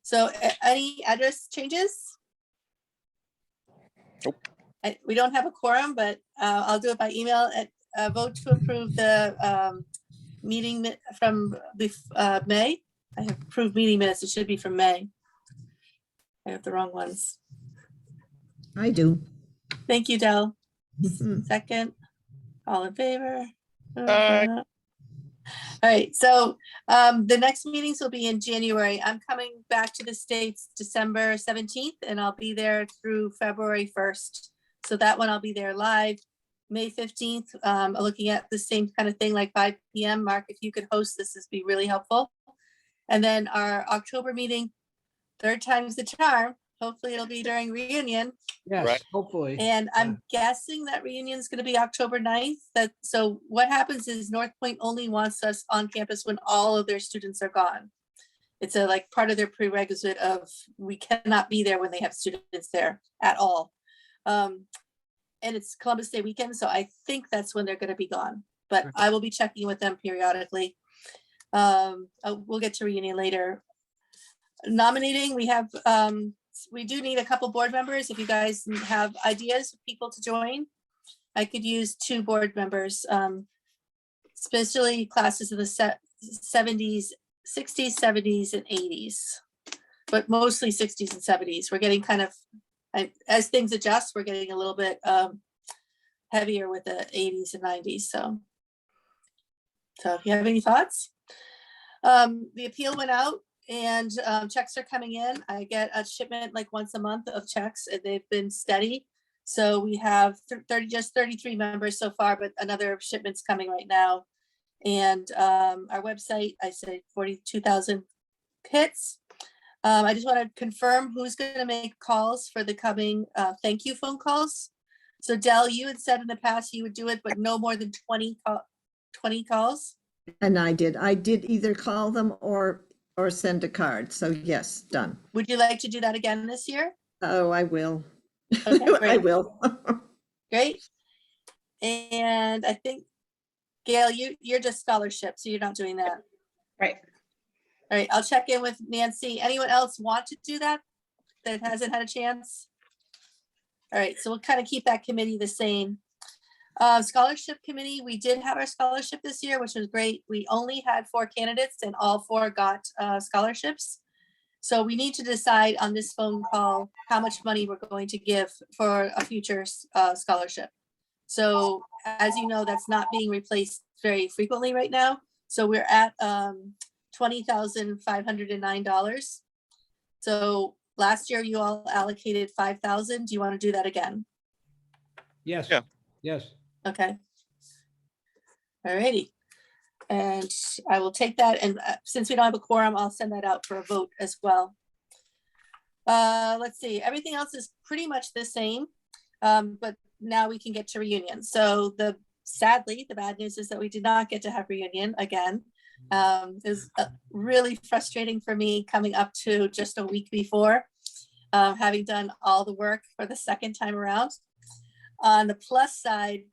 So any address changes? Nope. We don't have a quorum, but I'll do it by email. Vote to approve the meeting from May. I have approved meeting minutes. It should be from May. I have the wrong ones. I do. Thank you, Del. Mhm. Second, all in favor? Aye. All right, so the next meetings will be in January. I'm coming back to the States December 17th, and I'll be there through February 1st. So that one I'll be there live. May 15th, looking at the same kind of thing, like 5 p.m. Mark, if you could host this, this would be really helpful. And then our October meeting, third time's the charm. Hopefully it'll be during reunion. Yes, Right. hopefully. And I'm guessing that reunion is going to be October 9th. So what happens is North Point only wants us on campus when all of their students are gone. It's a like part of their prerequisite of we cannot be there when they have students there at all. And it's Columbus Day weekend, so I think that's when they're going to be gone. But I will be checking with them periodically. We'll get to reunion later. Nominating, we do need a couple board members. If you guys have ideas for people to join, I could use 2 board members, especially classes of the 70s, 60s, 70s, and 80s, but mostly 60s and 70s. We're getting kind of, as things adjust, we're getting a little bit heavier with the 80s and 90s. So if you have any thoughts, the appeal went out. And checks are coming in. I get a shipment like once a month of checks, and they've been steady. So we have 33 members so far, but another shipment's coming right now. And our website, I said 42,000 hits. I just want to confirm who's going to make calls for the coming thank you phone calls. So Del, you had said in the past you would do it, but no more than 20 calls. And I did either call them or send a card. So yes, done. Would you like to do that again this year? Oh, I will. Okay, I great. will. Great. And I think, Gail, you're just scholarship, so you're not doing that. Right. All right, I'll check in with Nancy. Anyone else want to do that hasn't had a chance? All right, so we'll kind of keep that committee the same. Scholarship committee, we did have our scholarship this year, which was great. We only had 4 candidates and all 4 got scholarships. So we need to decide on this phone call how much money we're going to give for a future scholarship. So as you know, that's not being replaced very frequently right now. So we're at $20,509. So last year you all allocated 5,000. Do you want to do that again? Yes. Yeah. Yes. Okay. All righty. And I will take that. And since we don't have a quorum, I'll send that out for a vote as well. Let's see. Everything else is pretty much the same, but now we can get to reunion. So sadly, the bad news is that we did not get to have reunion again. It was really frustrating for me coming up to just a week before, having done all the work for the second time around. On the plus side,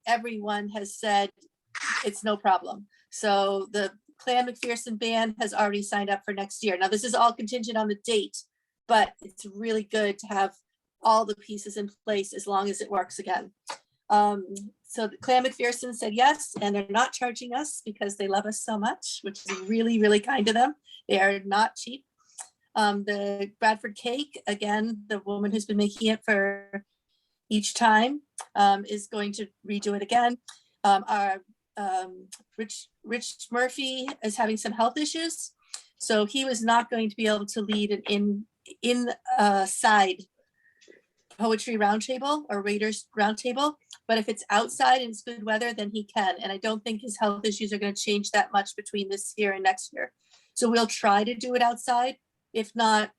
everyone has said it's no problem. So the Clan McPherson band has already signed up for next year. Now this is all contingent on the date, but it's really good to have all the pieces in place as long as it works again. So the Clan McPherson said yes, and they're not charging us because they love us so much, which is really, really kind of them. They are not cheap. The Bradford cake, again, the woman who's been making it for each time is going to redo it again. Our Rich Murphy is having some health issues, so he was not going to be able to lead an inside poetry roundtable or Raiders roundtable. But if it's outside and it's good weather, then he can. And I don't think his health issues are going to change that much between this year and next year. So we'll try to do it outside. If not,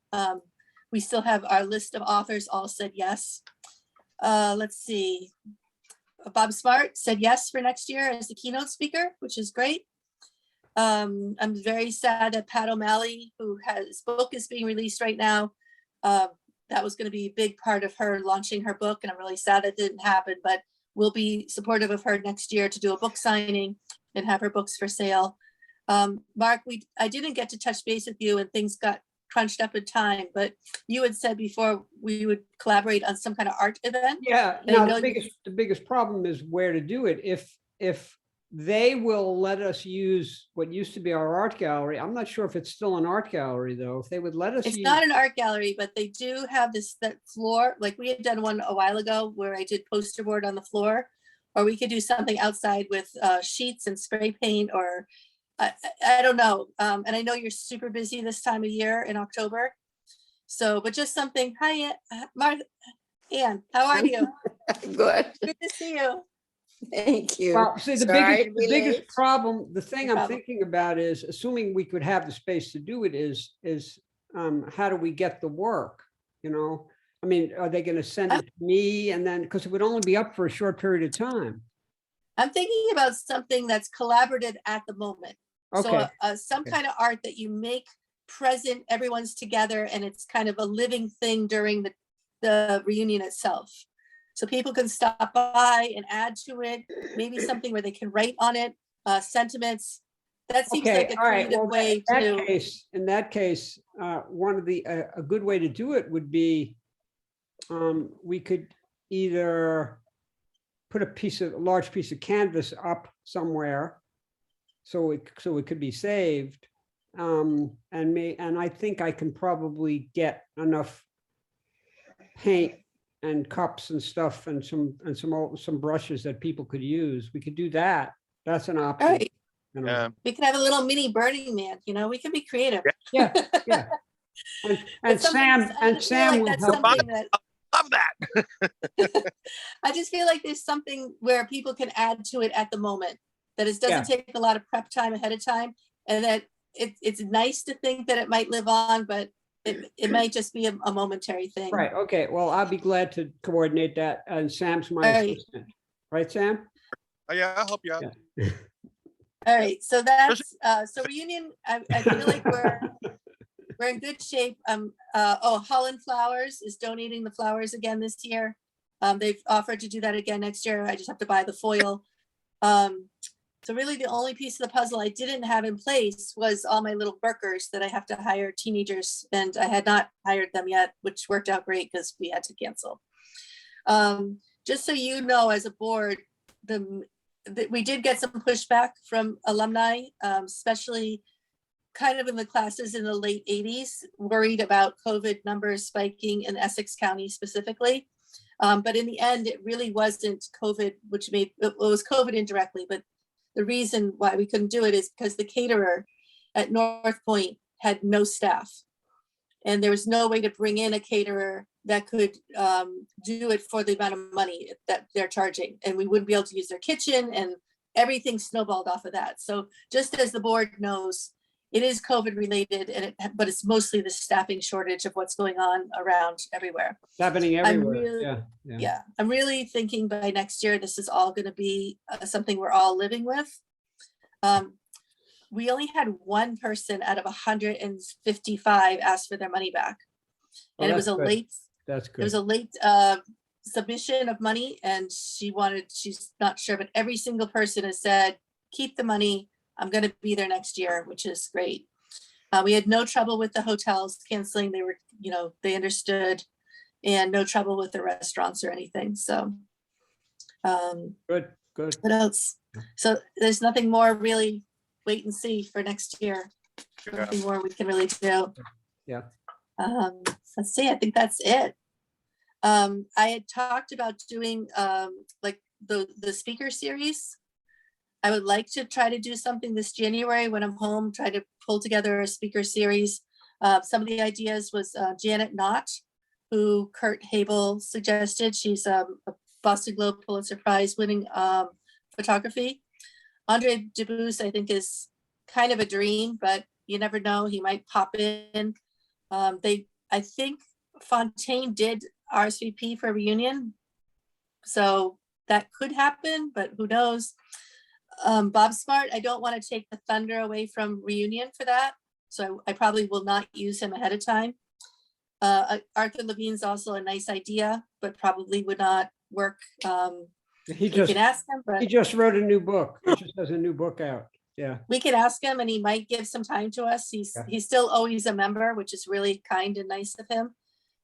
we still have our list of authors all said yes. Let's see. Bob Smart said yes for next year as the keynote speaker, which is great. I'm very sad that Pat O'Malley, his book is being released right now. That was going to be a big part of her launching her book, and I'm really sad that didn't happen, but we'll be supportive of her next year to do a book signing and have her books for sale. Mark, I didn't get to touch base with you and things got crunched up in time, but you had said before we would collaborate on some kind of art event. Yeah, And I no, know the biggest problem is where to do it. If they will let us use what used to be our art gallery, I'm not sure if it's still an art gallery though. If they would let us It's use. not an art gallery, but they do have that floor, like we had done one a while ago where I did poster board on the floor. Or we could do something outside with sheets and spray paint, or I don't know. And I know you're super busy this time of year in October. So, but just something. Hi, Martha, Ann, how are you? Good, Good to see you. thank you. Well, see, the Sorry to be biggest late. problem, the thing No I'm problem. thinking about is, assuming we could have the space to do it, is how do we get the work? You know, I mean, are they gonna send it to me and then, because it would only be up for a short period of time? I'm thinking about something that's collaborative at the moment. So Okay, some okay. kind of art that you make present, everyone's together, and it's kind of a living thing during the reunion itself. So people can stop by and add to it, maybe something where they can write on it, sentiments. That seems like Okay, a all right, creative well, way to. in that case, one of a good way to do it would be, we could either put a large piece of canvas up somewhere, so it could be saved. And I think I can probably get enough paint and cups and stuff and some brushes that people could use. We could do that. That's an All option. right, You know. Yeah. we can have a little mini Burning Man, we can be creative. Yeah, yeah. And But something- I just feel like will that's help. something that Love that. I just feel like there's something where people can add to it at the moment, that it doesn't take a lot of prep time ahead of time, and that it's nice to think that it might live on, but it might just be a momentary thing. Right, okay, well, I'll be glad to coordinate that, and Sam's my All right. assistant. Right, Sam? Oh, yeah, I'll help you out. Yeah. All right, so that's, so reunion, I feel like we're in good shape. Holland Flowers is donating the flowers again this year. They've offered to do that again next year. I just have to buy the foil. So really the only piece of the puzzle I didn't have in place was all my little workers that I have to hire, teenagers, and I had not hired them yet, which worked out great because we had to cancel. Just so you know, as a board, we did get some pushback from alumni, especially kind of in the classes in the late 80s, worried about COVID numbers spiking in Essex County specifically. But in the end, it really wasn't COVID, it was COVID indirectly, but the reason why we couldn't do it is because the caterer at North Point had no staff. And there was no way to bring in a caterer that could do it for the amount of money that they're charging. And we wouldn't be able to use their kitchen, and everything snowballed off of that. So just as the board knows, it is COVID related, but it's mostly the staffing shortage of what's going on around everywhere. It's happening everywhere, Yeah, I'm really thinking by next year, this is all gonna be something we're all living with. We only had one person out of 155 ask for their money back. Oh, And it was that's a good. late, That's it was good. a late submission of money, and she's not sure, but every single person has said, keep the money. I'm gonna be there next year, which is great. We had no trouble with the hotels canceling. They were, they understood, and no trouble with the restaurants or anything. So Good, good. what else? So there's nothing more, really. Wait and see for next year. Yeah. Nothing more we can really do. Yeah. Let's see, I think that's it. I had talked about doing like the speaker series. I would like to try to do something this January when I'm home, try to pull together a speaker series. Some of the ideas was Janet Knott, who Kurt Habel suggested. She's a Boston Globe Pulitzer Prize winning photography. Andre Dubus, I think, is kind of a dream, but you never know, he might pop in. I think Fontaine did RSVP for a reunion, so that could happen, but who knows? Bob Smart, I don't want to take the thunder away from reunion for that, so I probably will not use him ahead of time. Arthur Levine's also a nice idea, but probably would not work. He You can ask him, but just wrote a new book. He just has a new book out. Yeah, We could ask him and he might give some time to us. Yeah. He's still always a member, which is really kind and nice of him.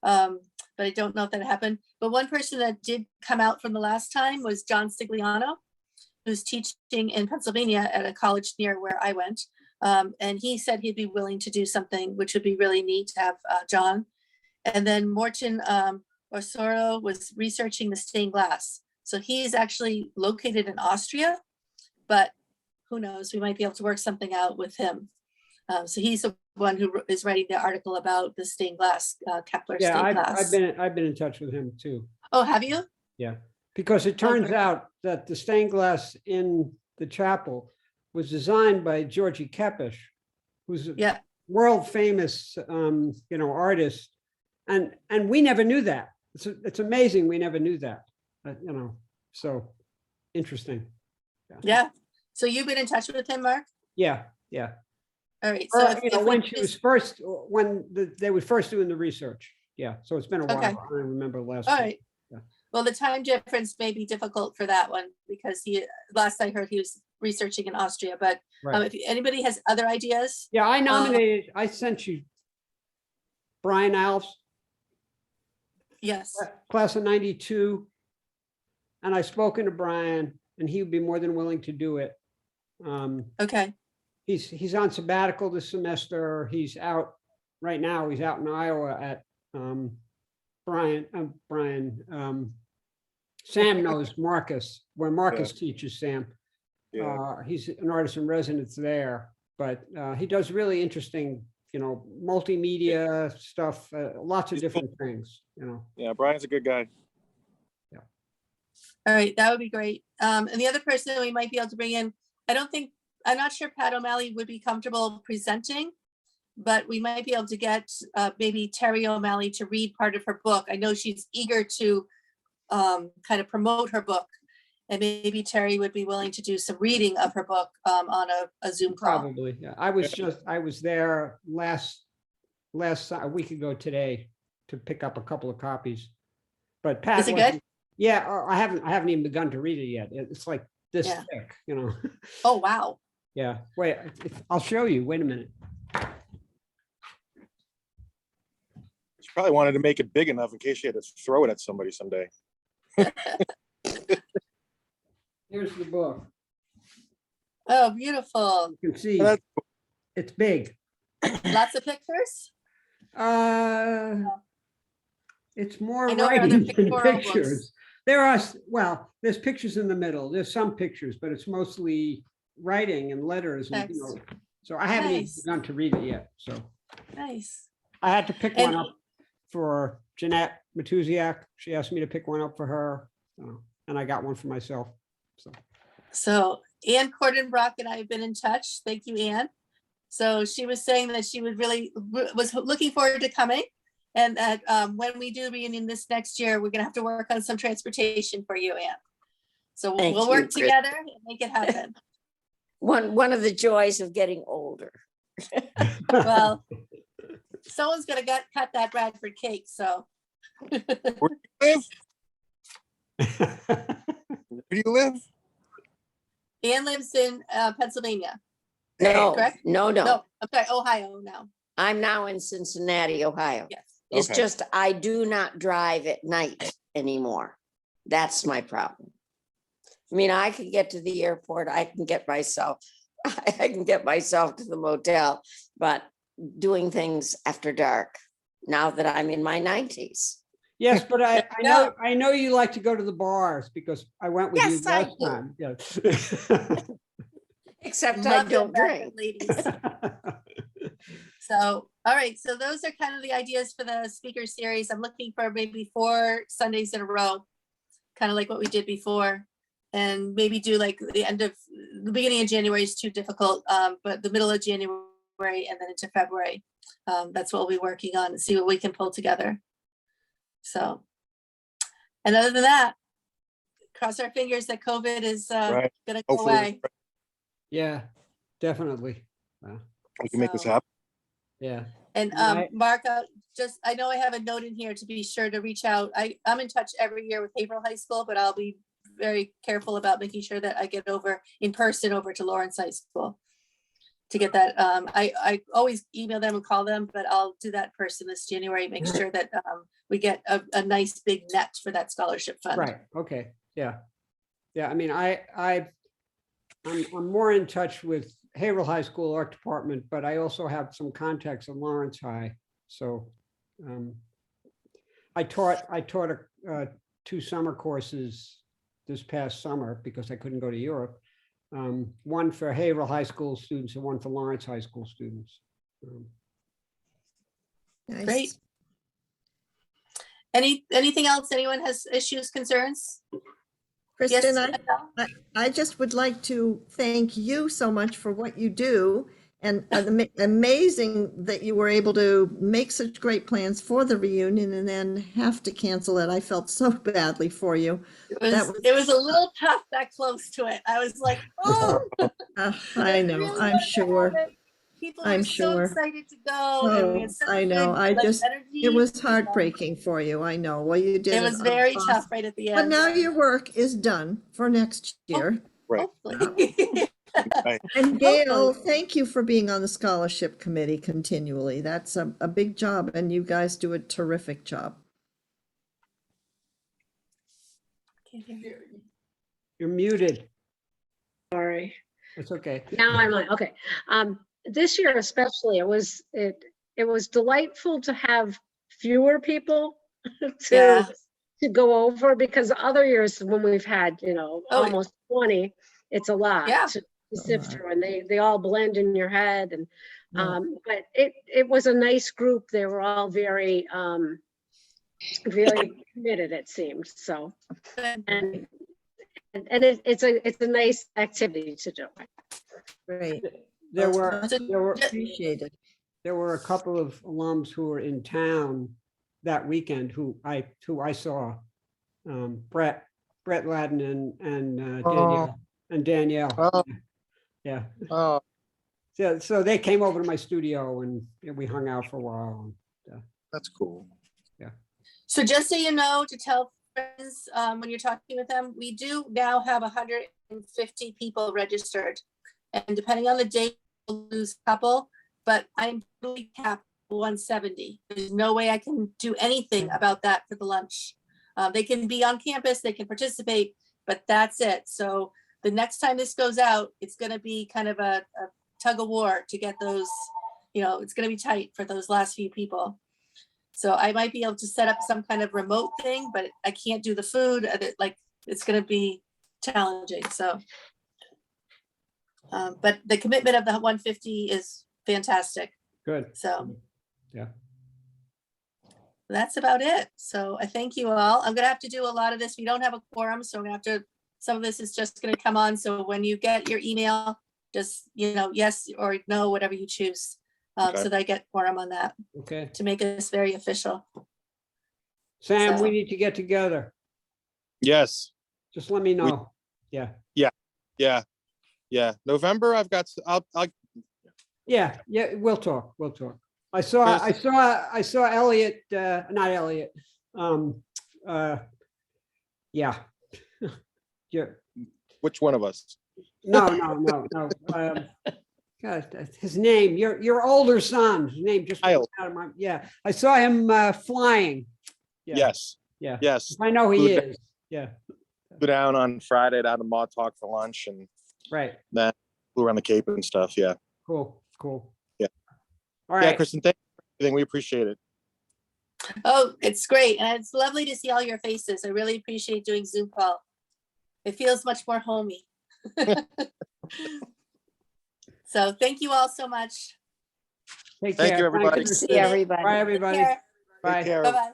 But I don't know if that happened. But one person that did come out from the last time was John Stigliano, who's teaching in Pennsylvania at a college near where I went. And he said he'd be willing to do something, which would be really neat to have John. And then Morton Orsoro was researching the stained glass. So he's actually located in Austria, but who knows, we might be able to work something out with him. So he's the one who is writing the article about the stained glass, Kepler yeah, stained glass. I've been in touch with him too. Oh, have you? Yeah, because it turns great. out that the stained glass in the chapel was designed by Georgi Kepish, who's a Yeah. world famous, artist, and we never knew that. It's amazing we never knew that. So interesting. Yeah. So you've been in touch with him, Mark? Yeah. All right. So When she was first, they were first doing the research. Yeah. So it's been a while. Okay. I don't remember last. All week. right. Yeah. Well, the time difference may be difficult for that one because last I heard he was researching in Austria, but Right. if anybody has other ideas, Yeah, I sent you Brian Alves, yes. class of 92. And I've spoken to Brian and he would be more than willing to do it. Okay. He's on sabbatical this semester. He's out right now. He's out in Iowa at Sam knows Marcus, where Marcus teaches Sam. Yeah. He's an artist in residence there, but he does really interesting, multimedia stuff, lots of He's different things, Yeah, Brian's a good guy. All right. That would be great. And the other person we might be able to bring in, I'm not sure Pat O'Malley would be comfortable presenting, but we might be able to get maybe Terry O'Malley to read part of her book. I know she's eager to kind of promote her book, and maybe Terry would be willing to do some reading of her book on a Zoom call. Probably. Yeah. I was there a week ago today to pick up a couple of copies. But Pat, Is it good? Yeah, I haven't even begun to read it yet. It's like this Yeah. thick, Oh, wow. Yeah. Wait, I'll show you. Wait a minute. She probably wanted to make it big enough in case she had to throw it at somebody someday. Here's the book. Oh, beautiful. You can see That's- it's big. Lots of pictures. It's more I know there are other writing than pictorial books. pictures. There's pictures in the middle. There's some pictures, but it's mostly writing and letters. And, Nice. so I haven't even Nice. begun to read it yet. So Nice. I had to pick And- one up for Jeanette Matuziak. She asked me to pick one up for her, and I got one for myself. So Ann Cordenbrock and I have been in touch. Thank you, Ann. So she was saying that she was looking forward to coming. And that when we do the reunion this next year, we're gonna have to work on some transportation for you, Ann. So Thank we'll you, work Chris. together and make it happen. One of the joys of getting older. Well, someone's gonna cut that Bradford cake, so. Where do you live? Where do you live? Ann lives in Pennsylvania. No, Correct? no. No, I'm sorry, Ohio now. I'm now in Cincinnati, Ohio. Yes. It's Okay. just, I do not drive at night anymore. That's my problem. I mean, I can get to the airport, I can get myself to the motel, but doing things after dark, now that I'm in my 90s. Yes, but I know you like to go to the bars because I went with you Yes, I last do. time. Yeah. Except I Love don't it, Bradford drink. ladies. So, all right, so those are kind of the ideas for the speaker series. I'm looking for maybe 4 Sundays in a row, kind of like what we did before. And maybe do like the beginning of January is too difficult, but the middle of January and then into February. That's what we'll be working on and see what we can pull together. So, and other than that, cross our fingers that COVID is Right. gonna go Hopefully away. Yeah, definitely. we can make this So- happen. Yeah. And Right. Mark, I know I have a note in here to be sure to reach out. I'm in touch every year with Haverhill High School, but I'll be very careful about making sure that I get over in person over to Lawrence High School. to get that. I always email them and call them, but I'll do that person this January, make sure that we get a nice big net for that scholarship fund. Right, okay, yeah. Yeah, I mean, I'm more in touch with Haverhill High School Art Department, but I also have some contacts at Lawrence High, so. I taught 2 summer courses this past summer because I couldn't go to Europe. One for Haverhill High School students and one for Lawrence High School students. Nice. Great. Anything else? Anyone has issues, concerns? Kristen, Yes, I just would like to thank you so much for what you do. And amazing that you were able to make such great plans for the reunion and then have to cancel it. I felt so badly for you. it was a little tough that close to it. I was like, oh. I know, really I'm wanted to have sure. it. People I'm were so sure. excited to go. And we Oh, had such I know. good, I like, just, energy. it was So heartbreaking for you. I know. Well, you did. It was very awesome. tough right at the But end. now your work is done for next year. Right. Hopefully. Right. And Gail, Hopefully. thank you for being on the scholarship committee continually. That's a big job and you guys do a terrific job. You're muted. Sorry. It's okay. Now I'm on. Okay. This year especially, it was delightful to have fewer people Yeah. to go over, because other years when we've had, Oh, almost 20, it's a lot Yeah. to sift through, and they all blend in your head. And Yeah. but it was a nice group. They were all very very committed, it seemed. So and it's a nice activity to do. Great. There Appreciated. were a couple of alums who were in town that weekend who I saw. Brett Ladden and Danielle. Oh. Yeah. Oh, So they came over to my studio and we hung out for a while. that's cool. So just so you know, to tell friends, when you're talking with them, we do now have 150 people registered. And depending on the date, we'll lose a couple, but I'm totally capped at 170. There's no way I can do anything about that for the lunch. They can be on campus, they can participate, but that's it. So the next time this goes out, it's gonna be kind of a tug of war to get those, it's gonna be tight for those last few people. So I might be able to set up some kind of remote thing, but I can't do the food. It's gonna be challenging, so. But the commitment of the 150 is fantastic. Good. So. Yeah. That's about it. So I thank you all. I'm gonna have to do a lot of this. We don't have a quorum, so I'm gonna have to, some of this is just gonna come on. So when you get your email, just, yes or no, whatever you choose. Okay. So that I get quorum on that Okay. to make this very official. Sam, we So- need to get together. Yes. Just let me know. Yeah. Yeah. November, I'll Yeah. We'll talk. I saw Elliot, not Elliot. Yeah. Yeah. which one of us? No. God, his name, your older son, his name just went Kyle. out of my, yeah. I saw him flying. Yeah. Yes. Yeah. Yes. I know he Flew is. Yeah. Flew down on Friday down to Montauk for lunch and Right. then flew around the Cape and stuff. Yeah. Cool. Yeah. All Yeah, right. Kristen, thank you for everything. We appreciate it. Oh, it's great. And it's lovely to see all your faces. I really appreciate doing Zoom call. It feels much more homey. So thank you all so much. Take Thank care. you, everybody. Kristen. See everybody. Bye, Take everybody. care. Bye. Take care. Bye-bye.